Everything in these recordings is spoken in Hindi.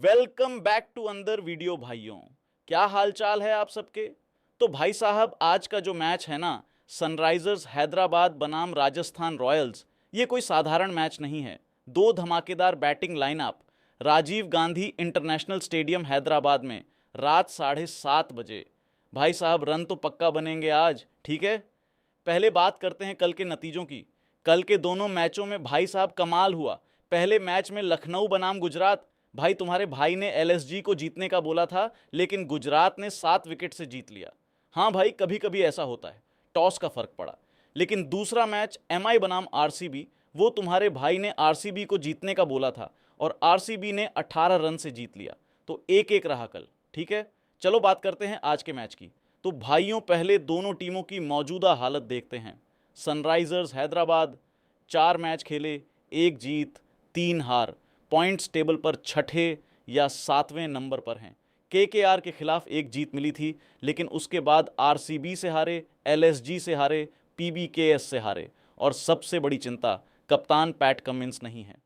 वेलकम बैक टू अंदर वीडियो भाइयों। क्या हाल चाल है आप सबके। तो भाई साहब, आज का जो मैच है ना, सनराइजर्स हैदराबाद बनाम राजस्थान रॉयल्स, ये कोई साधारण मैच नहीं है। दो धमाकेदार batting lineup Rajiv Gandhi international stadium Hyderabad में रात 7:30 बजे। भाई साहब, रन तो पक्का बनेंगे आज, ठीक है। पहले बात करते हैं कल के नतीजों की। कल के दोनों मैचों में भाई साहब कमाल हुआ। पहले मैच में लखनऊ बनाम गुजरात, भाई तुम्हारे भाई ने एलएसजी को जीतने का बोला था, लेकिन गुजरात ने 7 विकेट से जीत लिया। हाँ भाई, कभी कभी ऐसा होता है, टॉस का फर्क पड़ा। लेकिन दूसरा मैच एमआई बनाम आरसीबी, वो तुम्हारे भाई ने आरसीबी को जीतने का बोला था और आरसीबी ने 18 रन से जीत लिया। तो 1-1 रहा कल, ठीक है। चलो बात करते हैं आज के मैच की। तो भाइयों, पहले दोनों टीमों की मौजूदा हालत देखते हैं। सनराइजर्स हैदराबाद 4 मैच खेले, 1 जीत 3 हार, पॉइंट्स टेबल पर छठे या 7वें नंबर पर हैं। केकेआर के खिलाफ 1 जीत मिली थी, लेकिन उसके बाद आरसीबी से हारे, एलएसजी से हारे, पीबीकेएस से हारे, और सबसे बड़ी चिंता, कप्तान पैट कमिंस नहीं है।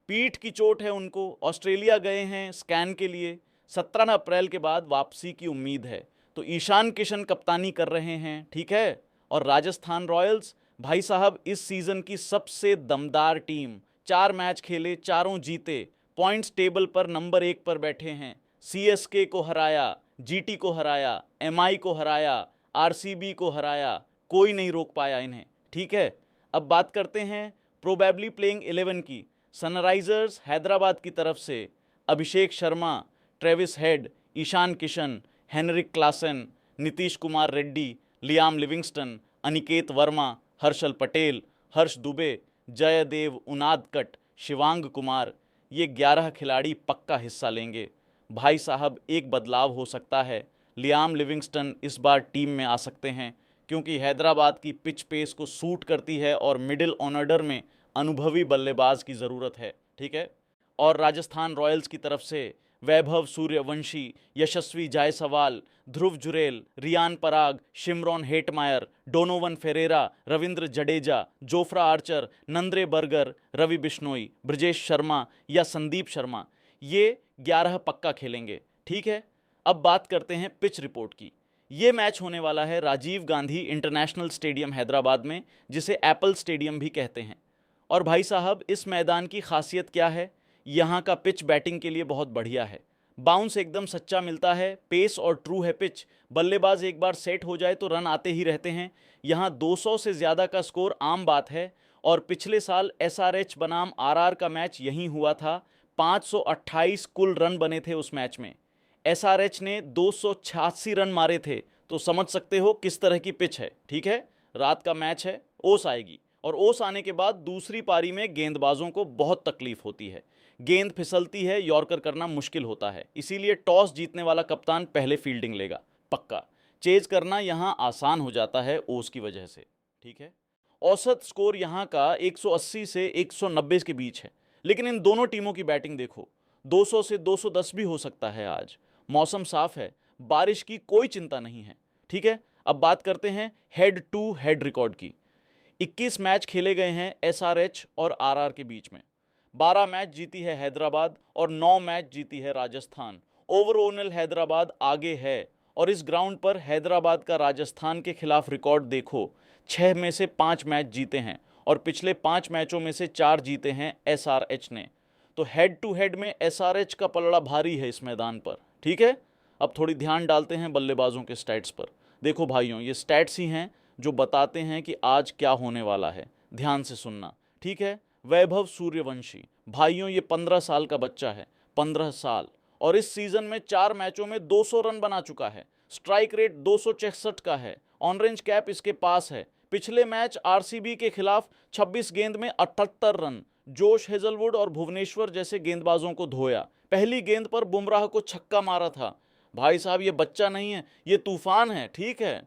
पीठ की चोट है उनको, ऑस्ट्रेलिया गए हैं स्कैन के लिए। 17 अप्रैल के बाद वापसी की उम्मीद है। तो ईशान किशन कप्तानी कर रहे हैं, ठीक है। और राजस्थान रॉयल्स, भाई साहब, इस सीजन की सबसे दमदार टीम। 4 मैच खेले, चारों जीते, पॉइंट्स टेबल पर नंबर 1 पर बैठे हैं। सीएसके को हराया, जीटी को हराया, एमआई को हराया, आरसीबी को हराया, कोई नहीं रोक पाया इन्हें, ठीक है। अब बात करते हैं प्रोबेबली प्लेइंग 11 की। सनराइजर्स हैदराबाद की तरफ से Abhishek Sharma, Travis Head, Ishan Kishan, Heinrich Klaasen, Nitish Kumar Reddy, Liam Livingstone, Aniket Verma, Harshal Patel, Harsh Dubey, Jaydev Unadkat, Shivang Kumar, ये 11 खिलाड़ी पक्का हिस्सा लेंगे। भाई साहब, एक बदलाव हो सकता है। लियाम लिविंगस्टन इस बार टीम में आ सकते हैं, क्योंकि हैदराबाद की पिच पेस को सूट करती है और मिडिल ऑर्डर में अनुभवी बल्लेबाज की ज़रूरत है, ठीक है। और राजस्थान रॉयल्स की तरफ से Vaibhav Suryavanshi, Yashasvi Jaiswal, Dhruv Jurel, Riyan Parag, Shimron Hetmyer, Donovan Ferreira, Ravindra Jadeja, Jofra Archer, Nandre Burger, Ravi Bishnoi, Brijesh Sharma या संदीप शर्मा, ये 11 पक्का खेलेंगे, ठीक है। अब बात करते हैं पिच रिपोर्ट की। ये मैच होने वाला है राजीव गांधी इंटरनेशनल स्टेडियम हैदराबाद में, जिसे एप्पल स्टेडियम भी कहते हैं। और भाई साहब, इस मैदान की खासियत क्या है? यहाँ का पिच बैटिंग के लिए बहुत बढ़िया है। बाउंस एकदम सच्चा मिलता है, पेस और ट्रू है पिच। बल्लेबाज एक बार सेट हो जाए तो रन आते ही रहते हैं। यहाँ 200 से ज़्यादा का स्कोर आम बात है। और पिछले साल एसआरएच बनाम आरआर का मैच यहीं हुआ था। 528 कुल रन बने थे उस मैच में। एसआरएच ने 286 रन मारे थे। तो समझ सकते हो किस तरह की पिच है, ठीक है। रात का मैच है, ओस आएगी, और ओस आने के बाद दूसरी पारी में गेंदबाजों को बहुत तकलीफ होती है। गेंद फिसलती है, यॉर्कर करना मुश्किल होता है। इसीलिए टॉस जीतने वाला कप्तान पहले फील्डिंग लेगा, पक्का। चेज करना यहाँ आसान हो जाता है ओस की वजह से, ठीक है। औसत स्कोर यहाँ का 180 से 190 के बीच है। लेकिन इन दोनों टीमों की बैटिंग देखो, 200 से 210 भी हो सकता है आज। मौसम साफ है, बारिश की कोई चिंता नहीं है, ठीक है। अब बात करते हैं हेड टू हेड रिकॉर्ड की। 21 मैच खेले गए हैं एसआरएच और आरआर के बीच में। 12 मैच जीती है हैदराबाद और 9 मैच जीती है राजस्थान। ओवरऑल हैदराबाद आगे है। और इस ग्राउंड पर हैदराबाद का राजस्थान के खिलाफ रिकॉर्ड देखो, 6 में से 5 मैच जीते हैं और पिछले 5 मैचों में से 4 जीते हैं एसआरएच ने। तो हेड टू हेड में एसआरएच का पलड़ा भारी है इस मैदान पर, ठीक है। अब थोड़ी ध्यान डालते हैं बल्लेबाजों के स्टैट्स पर। देखो भाइयों, ये स्टैट्स ही हैं जो बताते हैं कि आज क्या होने वाला है। ध्यान से सुनना, ठीक है। वैभव सूर्यवंशी, भाइयों, ये 15 साल का बच्चा है, 15 साल, और इस सीजन में 4 मैचों में 200 रन बना चुका है। स्ट्राइक रेट 266 का है। ऑन रेंज कैप इसके पास है। पिछले मैच आरसीबी के खिलाफ 26 गेंद में 78 रन। जोश हेजलवुड और भुवनेश्वर जैसे गेंदबाजों को धोया। पहली गेंद पर बुमराह को छक्का मारा था। भाई साहब, ये बच्चा नहीं है, ये तूफान है, ठीक है।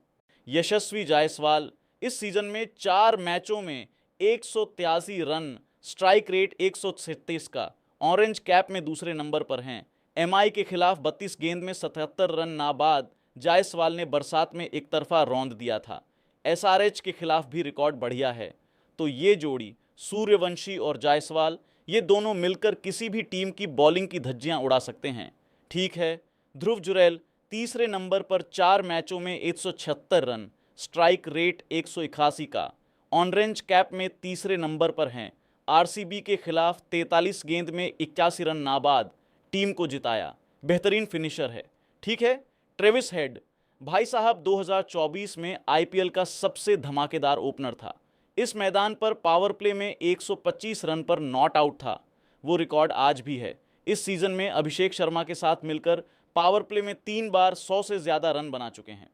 यशस्वी जायसवाल, इस सीजन में 4 मैचों में 183 रन, स्ट्राइक रेट 137 का, ऑरेंज कैप में दूसरे नंबर पर हैं। एमआई के खिलाफ 32 गेंद में 77 रन नाबाद जायसवाल ने बरसात में एक तरफा रौंद दिया था। एसआरएच के खिलाफ भी रिकॉर्ड बढ़िया है। तो ये जोड़ी सूर्यवंशी और जायसवाल, ये दोनों मिलकर किसी भी टीम की बॉलिंग की धज्जियां उड़ा सकते हैं। ठीक है, ध्रुव जुरैल तीसरे नंबर पर 4 मैचों में 176 रन, स्ट्राइक रेट 181 का, ऑन रेंज कैप में तीसरे नंबर पर हैं। आरसीबी के खिलाफ 43 गेंद में 81 रन नाबाद टीम को जिताया, बेहतरीन फिनिशर है। ठीक है, ट्रेविस हेड भाई साहब 2024 में आईपीएल का सबसे धमाकेदार ओपनर था। इस मैदान पर पावर प्ले में 125 रन पर नॉट आउट था, वो रिकॉर्ड आज भी है। इस सीजन में अभिषेक शर्मा के साथ मिलकर पावर प्ले में 3 बार 100 से ज्यादा रन बना चुके हैं।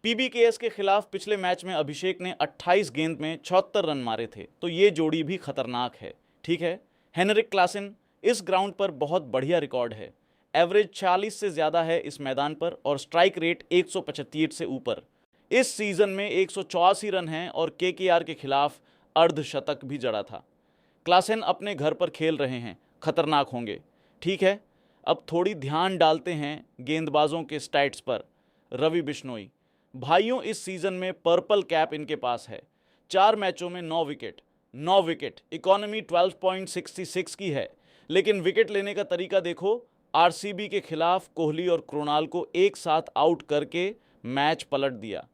पीबीकेएस के खिलाफ पिछले मैच में अभिषेक ने 28 गेंद में 76 रन मारे थे, तो ये जोड़ी भी खतरनाक है। ठीक है, हेनरिक क्लासन इस ग्राउंड पर बहुत बढ़िया रिकॉर्ड है, एवरेज 46 से ज्यादा है इस मैदान पर और स्ट्राइक रेट 175 से ऊपर। इस सीजन में 184 रन हैं और केकेआर के खिलाफ अर्धशतक भी जड़ा था। क्लासेन अपने घर पर खेल रहे हैं, खतरनाक होंगे। ठीक है, अब थोड़ी ध्यान डालते हैं गेंदबाजों के स्टैट्स पर। रवि बिश्नोई भाइयों, इस सीजन में पर्पल कैप इनके पास है। 4 मैचों में 9 विकेट, इकोनॉमी 12.66 की है, लेकिन विकेट लेने का तरीका देखो। आरसीबी के खिलाफ कोहली और कृणाल को एक साथ आउट करके मैच पलट दिया।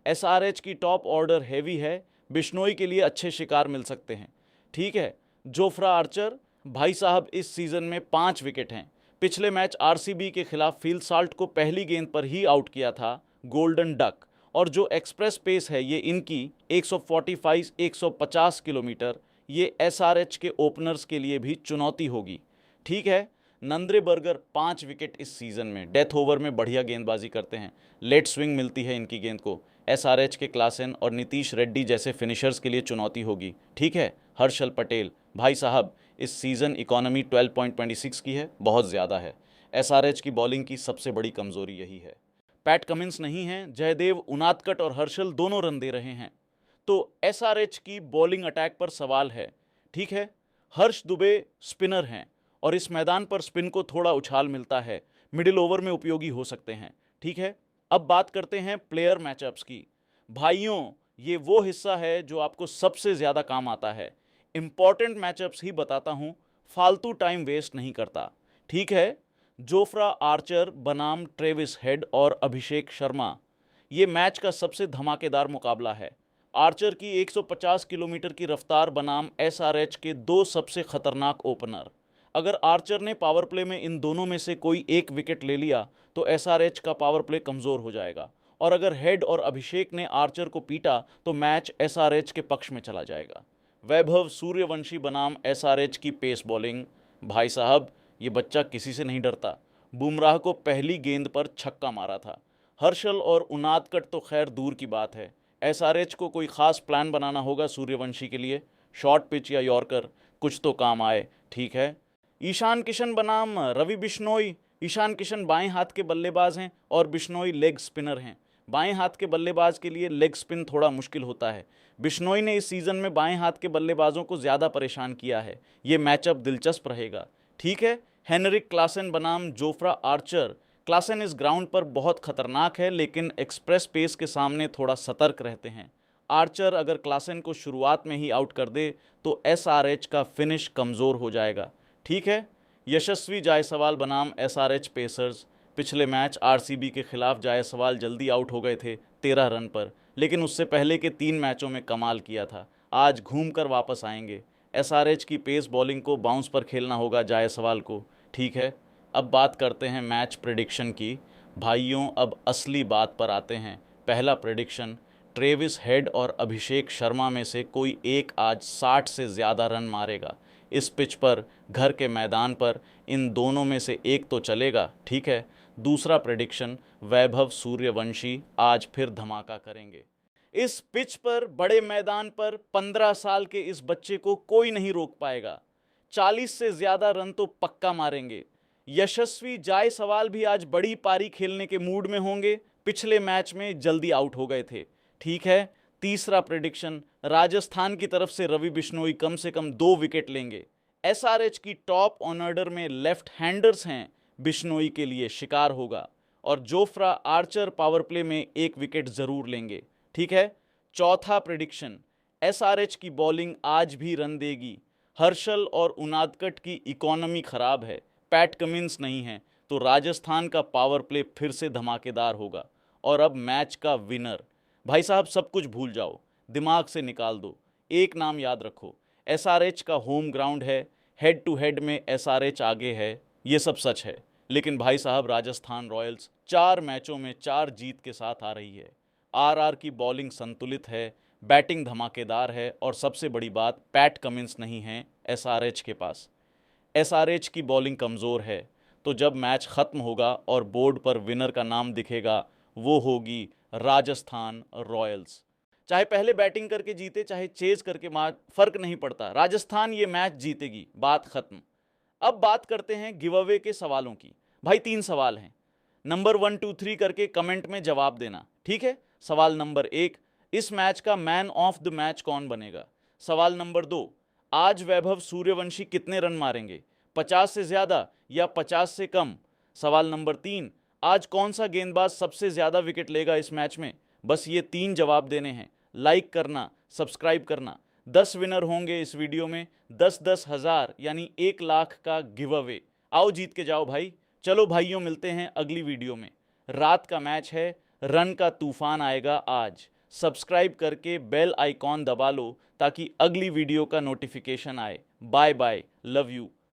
एसआरएच की टॉप ऑर्डर हैवी है, बिश्नोई के लिए अच्छे शिकार मिल सकते हैं। ठीक है, जोफ्रा आर्चर भाई साहब इस सीजन में 5 विकेट हैं। पिछले मैच आरसीबी के खिलाफ फील साल्ट को पहली गेंद पर ही आउट किया था गोल्डन डक, और जो एक्सप्रेस पेस है ये इनकी 145-150 किलोमीटर, ये एसआरएच के ओपनर्स के लिए भी चुनौती होगी। ठीक है, नंद्रे बर्गर 5 विकेट इस सीजन में, डेथ ओवर में बढ़िया गेंदबाजी करते हैं, लेट स्विंग मिलती है इनकी गेंद को। एसआरएच के क्लासेन और नीतीश रेड्डी जैसे फिनिशर्स के लिए चुनौती होगी। ठीक है, हर्षल पटेल भाई साहब इस सीजन इकोनॉमी 12.26 की है, बहुत ज़्यादा है। एसआरएच की बॉलिंग की सबसे बड़ी कमजोरी यही है। पैट कमिंस नहीं हैं, जयदेव उनादकट और हर्षल दोनों रन दे रहे हैं, तो एसआरएच की बॉलिंग अटैक पर सवाल है। ठीक है, हर्ष दुबे स्पिनर हैं और इस मैदान पर स्पिन को थोड़ा उछाल मिलता है, मिडिल ओवर में उपयोगी हो सकते हैं। ठीक है, अब बात करते हैं प्लेयर मैचअप्स की। भाइयों, ये वो हिस्सा है जो आपको सबसे ज़्यादा काम आता है। इंपॉर्टेंट मैचअप्स ही बताता हूँ, फालतू टाइम वेस्ट नहीं करता। ठीक है, जोफ्रा आर्चर बनाम ट्रेविस हेड और अभिषेक शर्मा, ये मैच का सबसे धमाकेदार मुकाबला है। आर्चर की 150 किलोमीटर की रफ्तार बनाम एसआरएच के 2 सबसे खतरनाक ओपनर। अगर आर्चर ने पावर प्ले में इन दोनों में से कोई एक विकेट ले लिया तो एसआरएच का पावर प्ले कमज़ोर हो जाएगा, और अगर हेड और अभिषेक ने आर्चर को पीटा तो मैच एसआरएच के पक्ष में चला जाएगा। वैभव सूर्यवंशी बनाम एसआरएच की पेस बॉलिंग, भाई साहब ये बच्चा किसी से नहीं डरता, बुमराह को पहली गेंद पर छक्का मारा था। हर्षल और उनादकट तो खैर दूर की बात है। एसआरएच को कोई ख़ास प्लान बनाना होगा सूर्यवंशी के लिए, शॉर्ट पिच या यॉर्कर कुछ तो काम आए। ठीक है, ईशान किशन बनाम रवि बिश्नोई। ईशान किशन बाएं हाथ के बल्लेबाज हैं और बिश्नोई लेग स्पिनर हैं। बाएं हाथ के बल्लेबाज के लिए लेग स्पिन थोड़ा मुश्किल होता है। बिश्नोई ने इस सीज़न में बाएं हाथ के बल्लेबाजों को ज़्यादा परेशान किया है। ये मैचअप दिलचस्प रहेगा। ठीक है, हेनरिक क्लासेन बनाम जोफ्रा आर्चर। क्लासेन इस ग्राउंड पर बहुत खतरनाक है, लेकिन एक्सप्रेस पेस के सामने थोड़ा सतर्क रहते हैं। आर्चर अगर क्लासेन को शुरुआत में ही आउट कर दे तो एसआरएच का फिनिश कमज़ोर हो जाएगा। ठीक है, यशस्वी जायसवाल बनाम एसआरएच पेसर्स। पिछले मैच आरसीबी के खिलाफ जायसवाल जल्दी आउट हो गए थे 13 रन पर, लेकिन उससे पहले के 3 मैचों में कमाल किया था। आज घूमकर वापस आएंगे। एसआरएच की पेस बॉलिंग को बाउंस पर खेलना होगा जायसवाल को। ठीक है, अब बात करते हैं मैच प्रेडिक्शन की। भाइयों, अब असली बात पर आते हैं। पहला प्रेडिक्शन, ट्रेविस हेड और अभिषेक शर्मा में से कोई एक आज 60 से ज़्यादा रन मारेगा। इस पिच पर, घर के मैदान पर इन दोनों में से एक तो चलेगा। ठीक है, दूसरा प्रेडिक्शन, वैभव सूर्यवंशी आज फिर धमाका करेंगे। इस पिच पर, बड़े मैदान पर 15 साल के इस बच्चे को कोई नहीं रोक पाएगा। 40 से ज़्यादा रन तो पक्का मारेंगे। यशस्वी जायसवाल भी आज बड़ी पारी खेलने के मूड में होंगे, पिछले मैच में जल्दी आउट हो गए थे। ठीक है, तीसरा प्रेडिक्शन, राजस्थान की तरफ से रवि बिश्नोई कम से कम 2 विकेट लेंगे। एसआरएच की टॉप ऑर्डर में लेफ्ट हैंडर्स हैं, बिश्नोई के लिए शिकार होगा। और जोफ्रा आर्चर पावर प्ले में 1 विकेट जरूर लेंगे। ठीक है, चौथा प्रेडिक्शन, एसआरएच की बॉलिंग आज भी रन देगी। हर्षल और उनादकट की इकोनॉमी खराब है, पैट कमिंस नहीं है, तो राजस्थान का पावर प्ले फिर से धमाकेदार होगा। और अब मैच का विनर, भाई साहब सब कुछ भूल जाओ, दिमाग से निकाल दो, एक नाम याद रखो, एसआरएच का होम ग्राउंड है, हेड टू हेड में एसआरएच आगे है, ये सब सच है। लेकिन भाई साहब राजस्थान रॉयल्स 4 मैचों में 4 जीत के साथ आ रही है। आरआर की बॉलिंग संतुलित है, बैटिंग धमाकेदार है और सबसे बड़ी बात पैट कमिंस नहीं है एसआरएच के पास। एसआरएच की बॉलिंग कमज़ोर है, तो जब मैच ख़त्म होगा और बोर्ड पर विनर का नाम दिखेगा, वो होगी राजस्थान रॉयल्स। चाहे पहले बैटिंग करके जीते चाहे चेज करके, फ़र्क नहीं पड़ता, राजस्थान ये मैच जीतेगी, बात ख़त्म। अब बात करते हैं गिव अवे के सवालों की। भाई 3 सवाल हैं, नंबर 1 2 3 करके कमेंट में जवाब देना, ठीक है। सवाल नंबर 1, इस मैच का मैन ऑफ द मैच कौन बनेगा। सवाल नंबर 2, आज वैभव सूर्यवंशी कितने रन मारेंगे, 50 से ज़्यादा या 50 से कम। सवाल नंबर 3, आज कौन सा गेंदबाज सबसे ज़्यादा विकेट लेगा इस मैच में। बस ये 3 जवाब देने हैं। लाइक करना, सब्सक्राइब करना। 10 विनर होंगे इस वीडियो में, 10-10 हज़ार यानी 1 लाख का गिव अवे। आओ जीत के जाओ भाई। चलो भाइयों, मिलते हैं अगली वीडियो में। रात का मैच है, रन का तूफान आएगा आज। सब्सक्राइब करके बेल आइकॉन दबा लो ताकि अगली वीडियो का नोटिफिकेशन आए। Bye bye, love you.